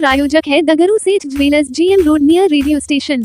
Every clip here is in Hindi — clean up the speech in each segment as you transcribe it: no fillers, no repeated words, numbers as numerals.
प्रायोजक है दगरू सेठ jewellers, GM road near radio station.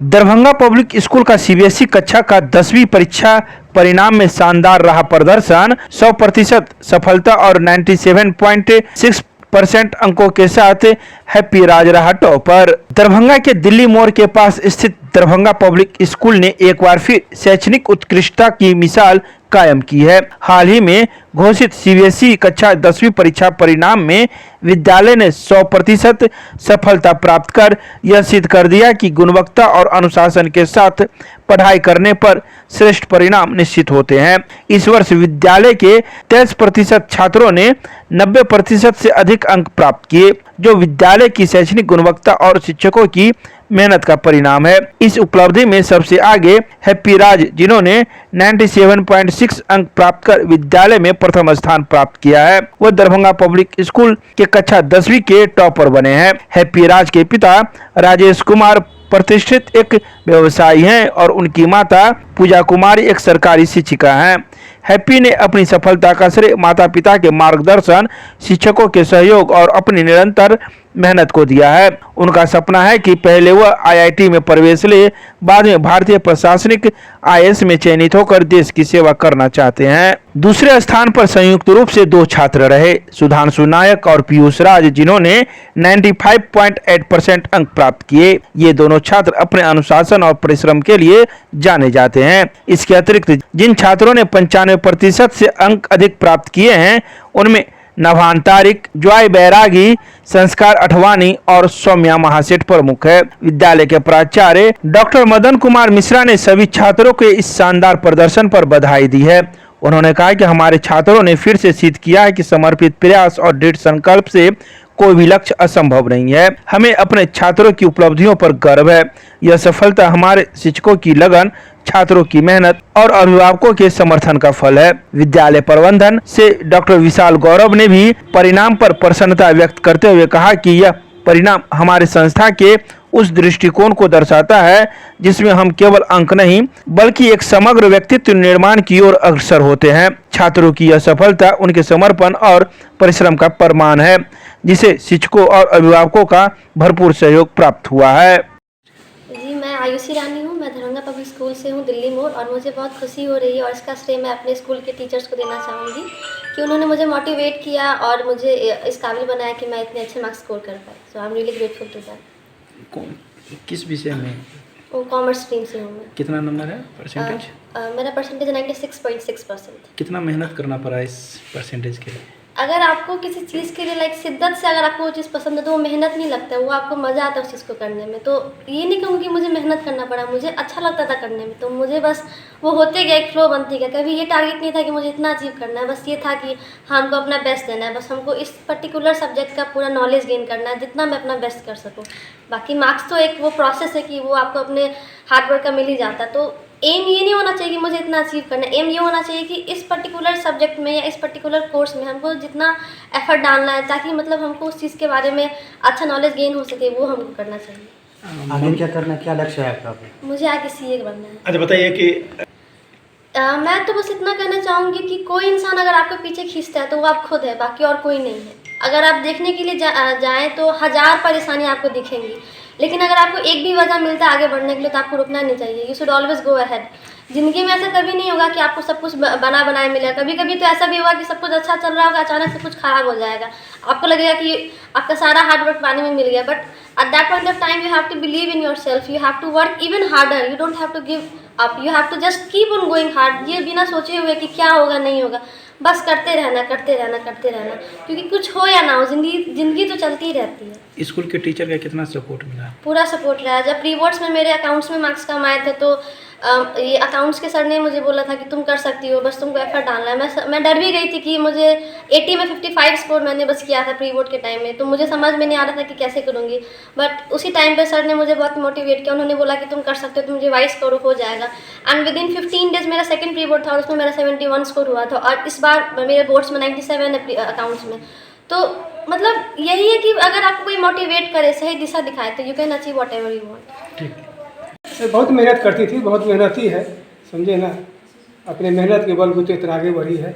Darbhanga public school का सीबीएसई कक्षा का 10वीं परीक्षा परिणाम में शानदार रहा प्रदर्शन। 100% सफलता और 97.6% अंकों के साथ हैप्पी राज रहा टॉपर। दरभंगा के दिल्ली मोड़ के पास स्थित दरभंगा पब्लिक स्कूल ने एक बार फिर शैक्षणिक उत्कृष्टता की मिसाल कायम की है। हाल ही में घोषित सीबीएसई कक्षा 10वीं परीक्षा परिणाम में विद्यालय ने 100% सफलता प्राप्त कर यह सिद्ध कर दिया कि गुणवत्ता और अनुशासन के साथ पढ़ाई करने पर श्रेष्ठ परिणाम निश्चित होते हैं। इस वर्ष विद्यालय के 23% छात्रों ने 90% से अधिक अंक प्राप्त किए, जो विद्यालय की शैक्षणिक गुणवत्ता और शिक्षकों की मेहनत का परिणाम है। इस उपलब्धि में सबसे आगे हैप्पी राज, जिन्होंने 97.6 अंक प्राप्त कर विद्यालय में प्रथम स्थान प्राप्त किया है। वह दरभंगा पब्लिक स्कूल के कक्षा 10वीं के टॉपर बने हैं। हैप्पी राज के पिता राजेश कुमार प्रतिष्ठित एक व्यवसायी हैं और उनकी माता पूजा कुमारी एक सरकारी शिक्षिका हैं। हैप्पी ने अपनी सफलता का श्रेय माता पिता के मार्गदर्शन, शिक्षकों के सहयोग और अपनी निरंतर मेहनत को दिया है। उनका सपना है कि पहले वह आईआईटी में प्रवेश ले, बाद में भारतीय प्रशासनिक आईएएस में चयनित होकर देश की सेवा करना चाहते हैं। दूसरे स्थान पर संयुक्त रूप से 2 छात्र रहे, सुधांशु नायक और पीयूष राज, जिन्होंने 95.8% अंक प्राप्त किए। ये दोनों छात्र अपने अनुशासन और परिश्रम के लिए जाने जाते हैं। इसके अतिरिक्त जिन छात्रों ने 95% से अंक अधिक प्राप्त किए हैं, उनमें नभान तारिक, जॉय बैरागी, संस्कार अठवानी और सौम्या महासेठ प्रमुख है। विद्यालय के प्राचार्य डॉक्टर मदन कुमार मिश्रा ने सभी छात्रों के इस शानदार प्रदर्शन पर बधाई दी है। उन्होंने कहा कि हमारे छात्रों ने फिर से सिद्ध किया है कि समर्पित प्रयास और दृढ़ संकल्प से कोई भी लक्ष्य असंभव नहीं है। हमें अपने छात्रों की उपलब्धियों पर गर्व है। यह सफलता हमारे शिक्षकों की लगन, छात्रों की मेहनत और अभिभावकों के समर्थन का फल है। विद्यालय प्रबंधन से डॉक्टर विशाल गौरव ने भी परिणाम पर प्रसन्नता व्यक्त करते हुए कहा कि यह परिणाम हमारे संस्था के उस दृष्टिकोण को दर्शाता है जिसमें हम केवल अंक नहीं बल्कि एक समग्र व्यक्तित्व निर्माण की ओर अग्रसर होते हैं। छात्रों की यह सफलता उनके समर्पण और परिश्रम का प्रमाण है, जिसे शिक्षकों और अभिभावकों का भरपूर सहयोग प्राप्त हुआ है। जी, मैं आयुषी रानी हूँ। मैं दरभंगा पब्लिक स्कूल से हूँ, दिल्ली मोड़, और मुझे बहुत खुशी हो रही है और इसका श्रेय मैं अपने स्कूल के टीचर्स को देना चाहूँगी कि उन्होंने मुझे मोटिवेट किया और मुझे इस काबिल बनाया कि मैं इतने अच्छे मार्क्स स्कोर कर पाई। So I am really grateful to that. किस विषय में? वो कॉमर्स स्ट्रीम से हूँ मैं। कितना नंबर है परसेंटेज? मेरा परसेंटेज 96.6%। कितना मेहनत करना पड़ा इस परसेंटेज के लिए? अगर आपको किसी चीज़ के लिए लाइक शिद्दत से अगर आपको वो चीज़ पसंद है तो वो मेहनत नहीं लगता है, वो आपको मज़ा आता है उस चीज़ को करने में। तो ये नहीं कहूँगी मुझे मेहनत करना पड़ा, मुझे अच्छा लगता था करने में, तो मुझे बस वो होते गया, एक फ्लो बनती गया। कभी ये टारगेट नहीं था कि मुझे इतना अचीव करना है, बस ये था कि हाँ हमको अपना बेस्ट देना है, बस हमको इस पर्टिकुलर सब्जेक्ट का पूरा नॉलेज गेन करना है जितना मैं अपना बेस्ट कर सकूँ। बाकी मार्क्स तो एक वो प्रोसेस है कि वो आपको अपने हार्डवर्क का मिल ही जाता है। तो एम ये नहीं होना चाहिए कि मुझे इतना अचीव करना है, एम ये होना चाहिए कि इस पर्टिकुलर सब्जेक्ट में या इस पर्टिकुलर कोर्स में हमको जितना एफर्ट डालना है ताकि मतलब हमको उस चीज़ के बारे में अच्छा नॉलेज गेन हो सके, वो हमको करना चाहिए। आगे क्या करना, क्या लक्ष्य है आपका? मुझे आगे सीए बनना है। अच्छा बताइए कि मैं तो बस इतना कहना चाहूँगी कि कोई इंसान अगर आपके पीछे खींचता है तो वो आप खुद है, बाकी और कोई नहीं है। अगर आप देखने के लिए जाएँ तो 1000 परेशानी आपको दिखेंगी, लेकिन अगर आपको एक भी वजह मिलता है आगे बढ़ने के लिए तो आपको रुकना नहीं चाहिए। You should always go ahead. ज़िंदगी में ऐसा कभी नहीं होगा कि आपको सब कुछ बना बनाए मिलेगा। कभी कभी तो ऐसा भी होगा कि सब कुछ अच्छा चल रहा होगा, अचानक से कुछ खराब हो जाएगा, आपको लगेगा कि आपका सारा हार्डवर्क पानी में मिल गया। But at that point of time you have to believe in yourself, you have to work even harder, you don't have to give up, you have to just keep on going hard. ये बिना सोचे हुए कि क्या होगा नहीं होगा, बस करते रहना करते रहना करते रहना, क्योंकि कुछ हो या ना हो जिंदगी तो चलती ही रहती है। स्कूल के टीचर का कितना सपोर्ट मिला? पूरा सपोर्ट रहा। जब प्री बोर्ड्स में मेरे अकाउंट्स में मार्क्स कम आए थे तो ये अकाउंट्स के सर ने मुझे बोला था कि तुम कर सकती हो, बस तुमको एफर्ट डालना है। मैं डर भी गई थी कि मुझे 80 में 55 स्कोर मैंने बस किया था प्री बोर्ड के टाइम में, तो मुझे समझ में नहीं आ रहा था कि कैसे करूँगी। बट उसी टाइम पे सर ने मुझे बहुत मोटिवेट किया, उन्होंने बोला कि तुम कर सकते हो, तुम रिवाइज करो, हो जाएगा। एंड विद इन 15 डेज मेरा सेकंड प्री बोर्ड था और उसमें मेरा 71 स्कोर हुआ था, और इस बार मेरे बोर्ड्स में 97 है अकाउंट्स में। तो मतलब यही है कि अगर आपको कोई मोटिवेट करे, सही दिशा दिखाए, तो you can achieve what ever you want. बहुत मेहनत करती थी, बहुत मेहनती है, समझे ना। अपने मेहनत के बलबूते इतना आगे बढ़ी है।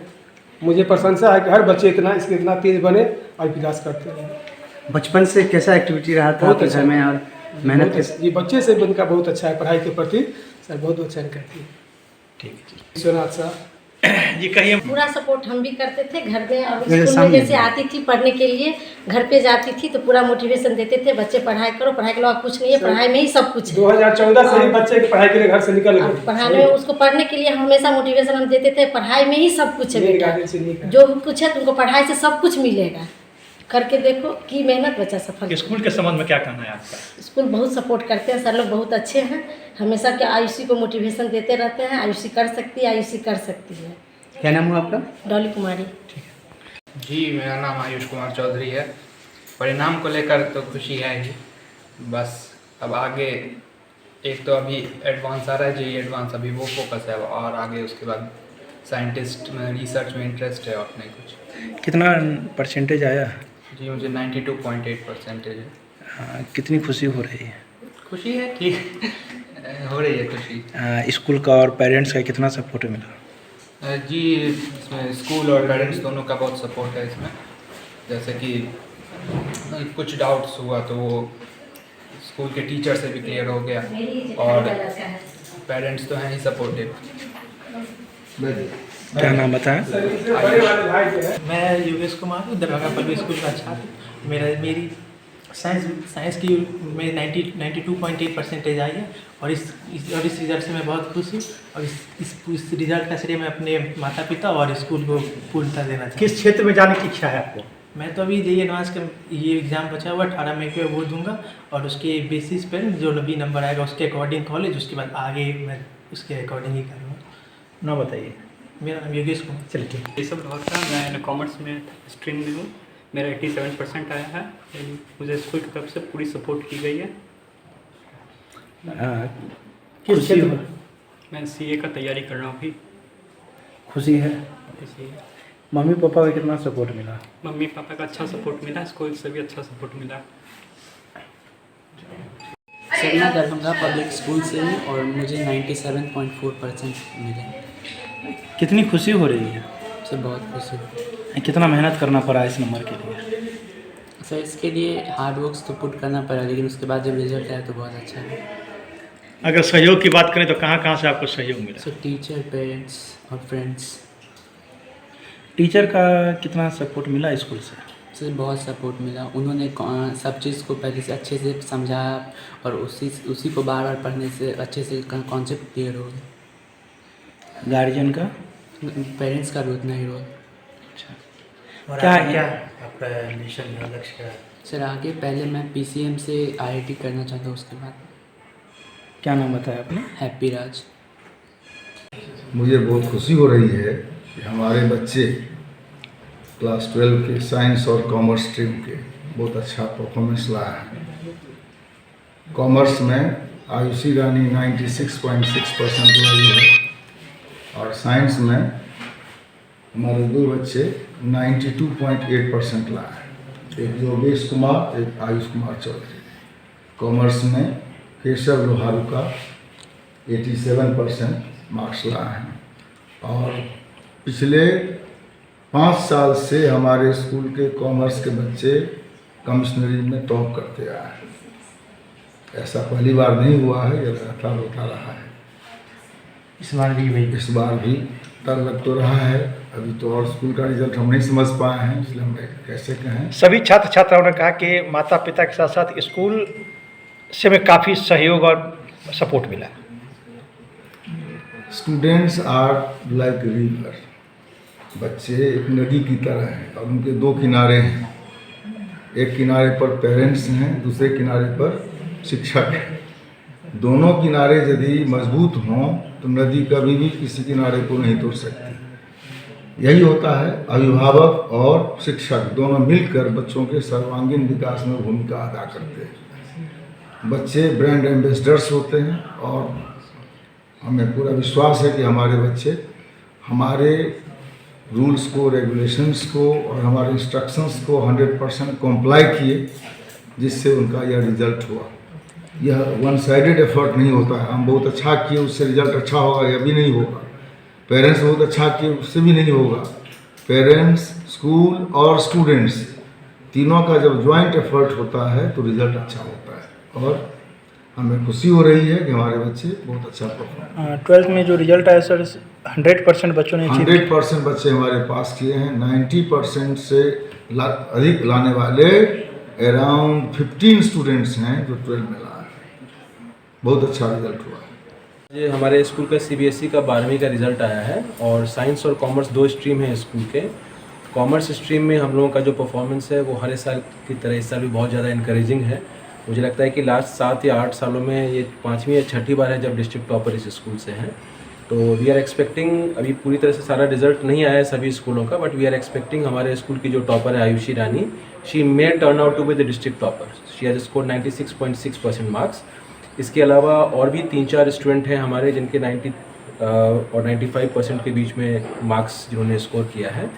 मुझे प्रशंसा है कि हर बच्चे इतना तेज बने और विकास करते हैं। बचपन से कैसा एक्टिविटी रहा था बहुत आपके अच्छा घर में और मेहनत बहुत अच्छा- ये बच्चे से उनका बहुत अच्छा है पढ़ाई के प्रति। सर बहुत अच्छा करती है। ठीक है विश्वनाथ साहब जी कहिए। पूरा सपोर्ट हम भी करते थे घर में, और मेरे स्कूल में सामने जैसे आती थी पढ़ने के लिए, घर पे जाती थी तो पूरा मोटिवेशन देते थे, बच्चे पढ़ाई करो, पढ़ाई के अलावा कुछ नहीं है, पढ़ाई में ही सब कुछ है। 2014 से ही बच्चे की पढ़ाई के लिए घर से निकल अब गए। पढ़ाने में उसको पढ़ने के लिए हमेशा मोटिवेशन हम देते थे, पढ़ाई में ही सब कुछ है मेरे बेटा, गार्डन से नहीं कहा। जो भी कुछ है तुमको पढ़ाई से सब कुछ मिलेगा, करके देखो कि मेहनत बच्चा सफल। स्कूल के संबंध में क्या कहना है आपका? स्कूल बहुत सपोर्ट करते हैं, सर लोग बहुत अच्छे हैं, हमेशा के आयुषी को मोटिवेशन देते रहते हैं, आयुषी कर सकती है, आयुषी कर सकती है। क्या नाम हुआ आपका? डॉली कुमारी। जी मेरा नाम आयुष कुमार चौधरी है। परिणाम को लेकर तो खुशी है ही, बस अब आगे एक तो अभी एडवांस आ रहा है, जेईई एडवांस अभी वो फोकस है, और आगे उसके बाद साइंटिस्ट में रिसर्च में इंटरेस्ट है और नहीं कुछ। कितना परसेंटेज आया? जी मुझे 92.8% है। हाँ, कितनी खुशी हो रही है? खुशी है, ठीक हो रही है खुशी। स्कूल का और पेरेंट्स का कितना सपोर्ट मिला? जी इसमें स्कूल और पेरेंट्स दोनों का बहुत सपोर्ट है इसमें। जैसे कि कुछ डाउट्स हुआ तो वो स्कूल के टीचर से भी क्लियर हो गया, और पेरेंट्स तो हैं ही सपोर्टिव। क्या नाम बताएं? बड़े वाले भाई जो है मैं योगेश कुमार हूँ, दरभंगा पब्लिक स्कूल का छात्र। मेरी साइंस की में 92.8% आई है, और इस रिजल्ट से मैं बहुत खुश हूँ, और इस रिजल्ट का श्रेय मैं अपने माता पिता और स्कूल को पूर्णता देना चाहता हूँ। किस क्षेत्र में जाने की इच्छा है आपको? मैं तो अभी जेईई एडवांस का ये एग्ज़ाम बचा हुआ 18 मई को वो दूंगा, और उसके बेसिस पर जो भी नंबर आएगा उसके अकॉर्डिंग कॉलेज, उसके बाद आगे मैं उसके अकॉर्डिंग ही करूँगा। ना बताइए। मेरा नाम योगेश कुमार। चलिए ठीक। ये सब बहुत था। मैं कॉमर्स में स्ट्रीम में हूँ, मेरा 87% आया है। मुझे स्कूल की तरफ से पूरी सपोर्ट की गई है। किस क्षेत्र में मैं सीए का तैयारी कर रहा हूँ अभी। खुशी है? इसलिए मम्मी पापा का कितना सपोर्ट मिला? मम्मी पापा का अच्छा सपोर्ट मिला, स्कूल से भी अच्छा सपोर्ट मिला। सर मैं दरभंगा पब्लिक स्कूल से हूँ और मुझे 97.4% मिले। कितनी खुशी हो रही है? सर बहुत खुशी हुई। कितना मेहनत करना पड़ा इस नंबर के लिए? सर इसके लिए हार्ड वर्क तो पुट करना पड़ा, लेकिन उसके बाद जब रिजल्ट आया तो बहुत अच्छा है। अगर सहयोग की बात करें तो कहाँ कहाँ से आपको सहयोग मिला? सर टीचर, पेरेंट्स और फ्रेंड्स। टीचर का कितना सपोर्ट मिला स्कूल से? सर बहुत सपोर्ट मिला, उन्होंने सब चीज़ को पहले से अच्छे से समझाया, और उसी को बार बार पढ़ने से अच्छे से कॉन्सेप्ट क्लियर हो गया। गार्जियन का? पेरेंट्स का भी उतना ही रोल। और क्या आपका मिशन या लक्ष्य क्या है? सर आगे पहले मैं PCM से IIT करना चाहता हूँ, उसके बाद। क्या नाम बताया आपने? हैप्पी राज। मुझे बहुत खुशी हो रही है कि हमारे बच्चे क्लास 12 के साइंस और कॉमर्स स्ट्रीम के बहुत अच्छा परफॉर्मेंस लाया है। कॉमर्स में आयुषी रानी 96.6% लाई है, और साइंस में हमारे दो बच्चे 92.8% लाए हैं, एक योगेश कुमार, एक आयुष कुमार चौधरी। कॉमर्स में केशव लोहारू का 87% मार्क्स लाए हैं, और पिछले 5 साल से हमारे स्कूल के कॉमर्स के बच्चे कमिश्नरी में टॉप करते आए हैं। ऐसा पहली बार नहीं हुआ है, ये लगातार होता रहा है। इस बार भी वही? इस बार भी डर लग तो रहा है, अभी तो और स्कूल का रिजल्ट हम नहीं समझ पाए हैं, इसलिए हम कैसे कहें। सभी छात्र छात्राओं ने कहा कि माता पिता के साथ साथ स्कूल से में काफ़ी सहयोग और सपोर्ट मिला। स्टूडेंट्स आर लाइक रिवर, बच्चे एक नदी की तरह हैं, और उनके दो किनारे हैं। एक किनारे पर पेरेंट्स हैं, दूसरे किनारे पर शिक्षक हैं। दोनों किनारे यदि मजबूत हों तो नदी कभी भी किसी किनारे को नहीं तोड़ सकती। यही होता है, अभिभावक और शिक्षक दोनों मिलकर बच्चों के सर्वांगीण विकास में भूमिका अदा करते हैं। बच्चे ब्रांड एम्बेसडर्स होते हैं, और हमें पूरा विश्वास है कि हमारे बच्चे हमारे रूल्स को, रेगुलेशंस को और हमारे इंस्ट्रक्शंस को 100% कॉम्प्लाई किए, जिससे उनका यह रिजल्ट हुआ। यह वन साइडेड एफर्ट नहीं होता है, हम बहुत अच्छा किए उससे रिजल्ट अच्छा होगा, यह भी नहीं होगा। पेरेंट्स बहुत अच्छा किए उससे भी नहीं होगा। पेरेंट्स, स्कूल और स्टूडेंट्स तीनों का जब ज्वाइंट एफर्ट होता है तो रिजल्ट अच्छा होता है और हमें खुशी हो रही है कि हमारे बच्चे बहुत अच्छा परफॉर्म। 12th में जो रिजल्ट आया सर 100% बच्चों ने 100% बच्चे हमारे पास किए हैं। 90% से अधिक लाने वाले अराउंड 15 स्टूडेंट्स हैं जो 12 में लाए। बहुत अच्छा रिजल्ट हुआ। ये हमारे स्कूल का CBSE का 12वीं का रिज़ल्ट आया है और साइंस और कॉमर्स 2 स्ट्रीम हैं स्कूल के। कॉमर्स स्ट्रीम में हम लोगों का जो परफॉर्मेंस है वो हर साल की तरह इस साल भी बहुत ज़्यादा इनकरेजिंग है। मुझे लगता है कि लास्ट 7 या 8 सालों में ये 5वीं या 6ठी बार है जब डिस्ट्रिक्ट टॉपर इस स्कूल से हैं। तो वी आर एक्सपेक्टिंग, अभी पूरी तरह से सारा रिजल्ट नहीं आया है सभी स्कूलों का, बट वी आर एक्सपेक्टिंग हमारे स्कूल की जो टॉपर है Ayushi Rani, she may turn out to be the district topper. She has scored 96.6% marks. इसके अलावा और भी 3-4 स्टूडेंट हैं हमारे जिनके 90 और 95% के बीच में मार्क्स जिन्होंने स्कोर किया है।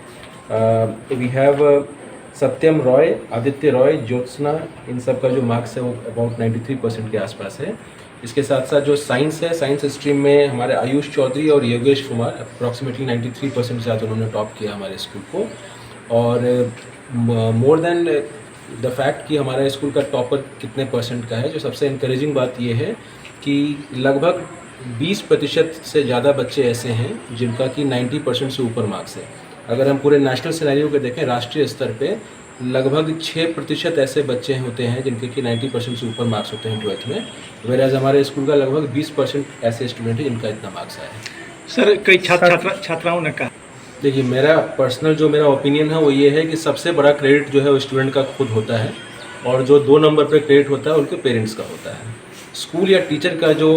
वी हैव सत्यम रॉय, आदित्य रॉय, ज्योत्सना, इन सब का जो मार्क्स है वो अबाउट 93% के आसपास है। इसके साथ साथ जो साइंस है, साइंस स्ट्रीम में हमारे आयुष चौधरी और योगेश कुमार अप्रॉक्सीमेटली 93% के साथ उन्होंने टॉप किया हमारे स्कूल को। और मोर देन द फैक्ट कि हमारे स्कूल का टॉपर कितने परसेंट का है, जो सबसे इनकरेजिंग बात ये है कि लगभग 20% से ज़्यादा बच्चे ऐसे हैं जिनका कि 90% से ऊपर मार्क्स है। अगर हम पूरे नेशनल सिनेरियो को देखें, राष्ट्रीय स्तर पे लगभग 6% ऐसे बच्चे होते हैं जिनके कि 90% से ऊपर मार्क्स होते हैं 12th में, वेराज हमारे स्कूल का लगभग 20% ऐसे स्टूडेंट हैं जिनका इतना मार्क्स आया है। सर कई छात्राओं ने कहा, देखिए मेरा पर्सनल जो मेरा ओपिनियन है वो ये है कि सबसे बड़ा क्रेडिट जो है वो स्टूडेंट का खुद होता है और जो 2 नंबर पे क्रेडिट होता है उनके पेरेंट्स का होता है। स्कूल या टीचर का जो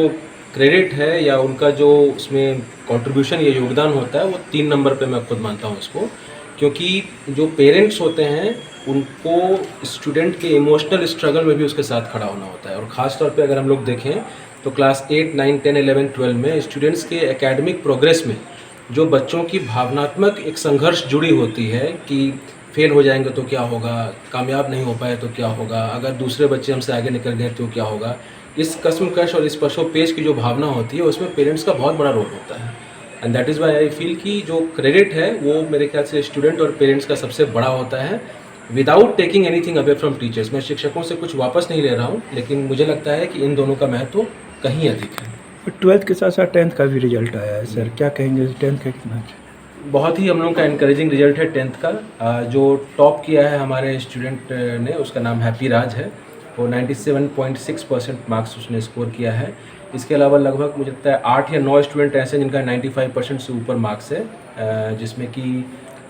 क्रेडिट है या उनका जो उसमें कंट्रीब्यूशन या योगदान होता है वो 3 नंबर पे मैं खुद मानता हूँ इसको, क्योंकि जो पेरेंट्स होते हैं उनको स्टूडेंट के इमोशनल स्ट्रगल में भी उसके साथ खड़ा होना होता है। और ख़ास तौर पे अगर हम लोग देखें तो क्लास 8, 9, 10, 11, 12 में स्टूडेंट्स के एकेडमिक प्रोग्रेस में जो बच्चों की भावनात्मक एक संघर्ष जुड़ी होती है कि फेल हो जाएंगे तो क्या होगा, कामयाब नहीं हो पाए तो क्या होगा, अगर दूसरे बच्चे हमसे आगे निकल गए तो क्या होगा, इस कश्मकश और इस पशोपेश की जो भावना होती है उसमें पेरेंट्स का बहुत बड़ा रोल होता है। And that is why I feel कि जो क्रेडिट है वो मेरे ख्याल से स्टूडेंट और पेरेंट्स का सबसे बड़ा होता है, without taking anything away from teachers. मैं शिक्षकों से कुछ वापस नहीं ले रहा हूँ, लेकिन मुझे लगता है कि इन दोनों का महत्व कहीं अधिक है। 12th के साथ साथ 10th का भी रिजल्ट आया है सर, क्या कहेंगे 10th का कितना? बहुत ही हम लोगों का इनकरेजिंग रिजल्ट है 10th का। जो टॉप किया है हमारे स्टूडेंट ने, उसका नाम हैप्पी राज है, वो 97.6% मार्क्स उसने स्कोर किया है। इसके अलावा लगभग मुझे लगता है 8 या 9 स्टूडेंट ऐसे जिनका 95% से ऊपर मार्क्स है, जिसमें कि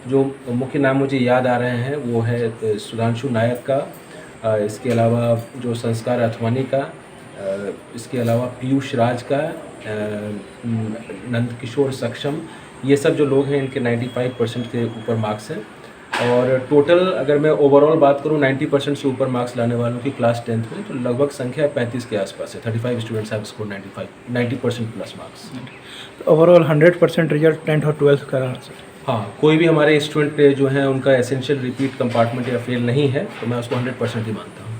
जो मुख्य नाम मुझे याद आ रहे हैं वो है सुधांशु नायक का, इसके अलावा जो संस्कार अथवानी का, इसके अलावा पीयूष राज का, नंद किशोर सक्षम, ये सब जो लोग हैं इनके 95% के ऊपर मार्क्स हैं। और टोटल अगर मैं ओवरऑल बात करूं 90% से ऊपर मार्क्स लाने वालों की क्लास 10th में, तो लगभग संख्या 35 के आसपास है। 35 students have scored 90% plus marks. Overall 100% result 10th और 12th का रहा सर। हाँ, कोई भी हमारे स्टूडेंट जो हैं उनका एसेंशियल रिपीट कंपार्टमेंट या फेल नहीं है, तो मैं उसको 100% ही मानता हूँ।